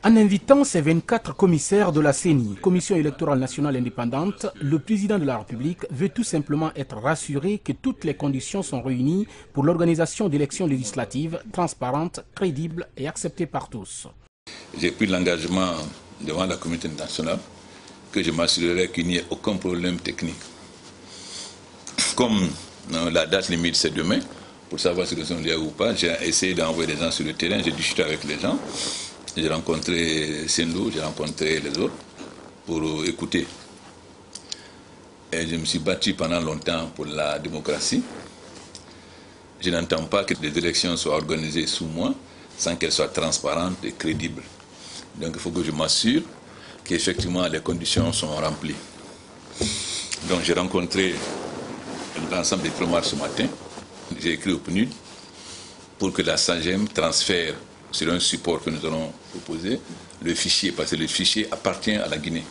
En invitant ces 24 commissaires de la CENI, Commission électorale nationale indépendante, le président de la République veut tout simplement être rassuré que toutes les conditions sont réunies pour l'organisation d'élections législatives transparentes, crédibles et acceptées par tous. J'ai pris l'engagement devant la communauté nationale que je m'assurerai qu'il n'y ait aucun problème technique. Comme la date limite c'est demain, pour savoir si le sont liés ou pas, j'ai essayé d'envoyer des gens sur le terrain, j'ai discuté avec les gens. J'ai rencontré Sendou, j'ai rencontré les autres pour écouter. Et je me suis battu pendant longtemps pour la démocratie. Je n'entends pas que les élections soient organisées sous moi sans qu'elles soient transparentes et crédibles. Donc il faut que je m'assure qu'effectivement les conditions sont remplies. Donc j'ai rencontré l'ensemble des diplomates ce matin. J'ai écrit au PNUD pour que la SAGEM transfère sur un support que nous allons proposer, le fichier, parce que le fichier appartient à la Guinée.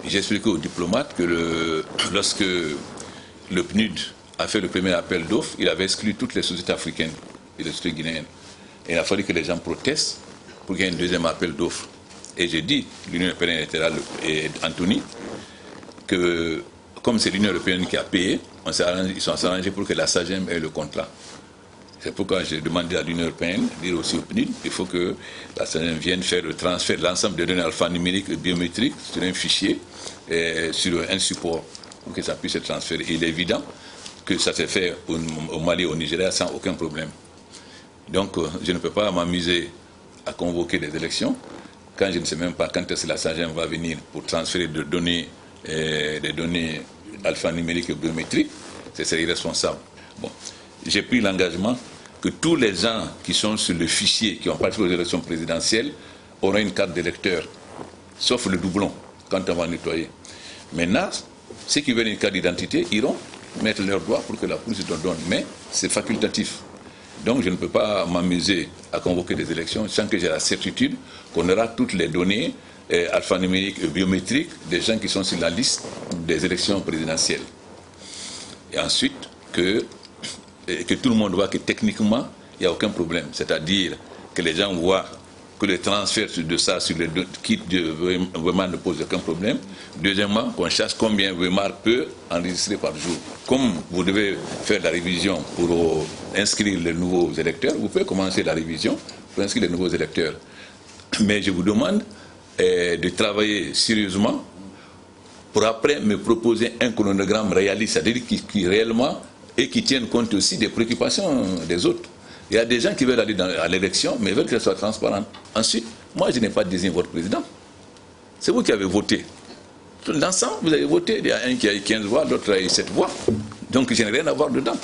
J'ai expliqué aux diplomates que lorsque le PNUD a fait le premier appel d'offres, il avait exclu toutes les sociétés africaines et les sociétés guinéennes. Et il a fallu que les gens protestent pour qu'il y ait un deuxième appel d'offres. Et j'ai dit, l'Union européenne était là, et Anthony, que comme c'est l'Union européenne qui a payé, ils sont arrangés pour que la SAGEM ait le contrat. C'est pourquoi j'ai demandé à l'Union européenne, dire aussi au PNUD, il faut que la SAGEM vienne faire le transfert de l'ensemble des données alphanumériques et biométriques sur un fichier, et sur un support, pour que ça puisse être transféré. Il est évident que ça s'est fait au Mali et au Nigeria sans aucun problème. Donc je ne peux pas m'amuser à convoquer des élections quand je ne sais même pas quand est-ce que la SAGEM va venir pour transférer des données alphanumériques et biométriques. C'est irresponsable. Bon. J'ai pris l'engagement que tous les gens qui sont sur le fichier, qui ont participé aux élections présidentielles, auront une carte d'électeur, sauf le doublon, quand on va nettoyer. Maintenant, ceux qui veulent une carte d'identité iront mettre leurs doigts pour que la police leur donne. Mais c'est facultatif. Donc je ne peux pas m'amuser à convoquer des élections sans que j'ai la certitude qu'on aura toutes les données alphanumériques et biométriques des gens qui sont sur la liste des élections présidentielles. Et ensuite, que tout le monde voit que techniquement, il n'y a aucun problème. C'est-à-dire que les gens voient que le transfert de ça sur le kit de Weimar ne pose aucun problème. Deuxièmement, qu'on cherche combien Weimar peut enregistrer par jour. Comme vous devez faire la révision pour inscrire les nouveaux électeurs, vous pouvez commencer la révision pour inscrire les nouveaux électeurs. Mais je vous demande de travailler sérieusement pour après me proposer un chronogramme réaliste, c'est-à-dire qui réellement et qui tiennent compte aussi des préoccupations des autres. Il y a des gens qui veulent aller à l'élection, mais veulent qu'elle soit transparente. Ensuite, moi, je n'ai pas désigné votre président. C'est vous qui avez voté. L'ensemble, vous avez voté. Il y a un qui a eu 15 voix, l'autre a eu 7 voix. Donc, je n'ai rien à voir dedans.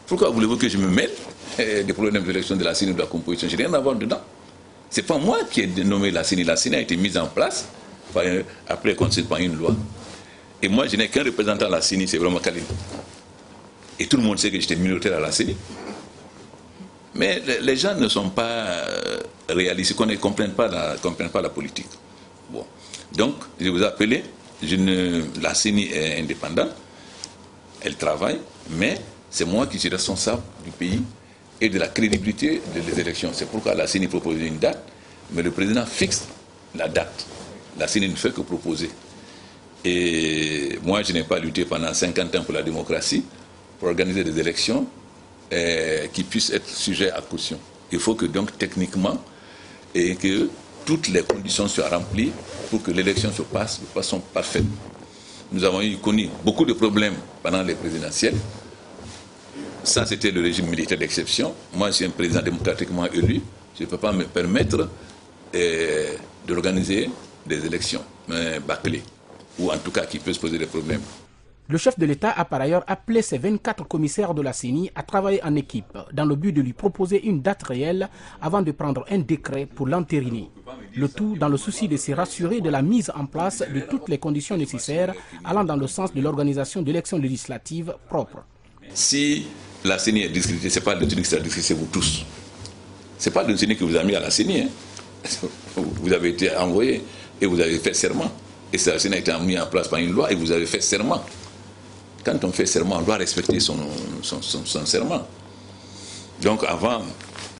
Pourquoi voulez-vous que je me mêle des problèmes d'élection de la CENI ou de la composition? Je n'ai rien à voir dedans. Ce n'est pas moi qui ai nommé la CENI. La CENI a été mise en place après constitué par une loi. Et moi, je n'ai qu'un représentant à la CENI, c'est vraiment Kaline. Et tout le monde sait que j'étais minoritaire à la CENI. Mais les gens ne sont pas réalistes, ils ne comprennent pas la politique. Bon. Donc, je vous appelle, la CENI est indépendante, elle travaille, mais c'est moi qui suis responsable du pays et de la crédibilité des élections. C'est pourquoi la CENI propose une date, mais le président fixe la date. La CENI ne fait que proposer. Et moi, je n'ai pas lutté pendant 50 ans pour la démocratie, pour organiser des élections qui puissent être sujets à caution. Il faut que donc techniquement et que toutes les conditions soient remplies pour que l'élection se passe de façon parfaite. Nous avons connu beaucoup de problèmes pendant les présidentielles. Ça, c'était le régime militaire d'exception. Moi, je suis un président démocratiquement élu. Je ne peux pas me permettre d'organiser des élections bâclées, ou en tout cas qui peuvent se poser des problèmes. Le chef de l'État a par ailleurs appelé ses 24 commissaires de la CENI à travailler en équipe dans le but de lui proposer une date réelle avant de prendre un décret pour l'entériner. Le tout dans le souci de se rassurer de la mise en place de toutes les conditions nécessaires allant dans le sens de l'organisation d'élections législatives propres. Si la CENI est discréditée, ce n'est pas le CENI qui sera discrédité, c'est vous tous. Ce n'est pas le CENI qui vous a mis à la CENI. Hein. Vous avez été envoyé et vous avez fait serment. Et la CENI a été mis en place par une loi et vous avez fait serment. Quand on fait serment, on doit respecter son serment. Donc avant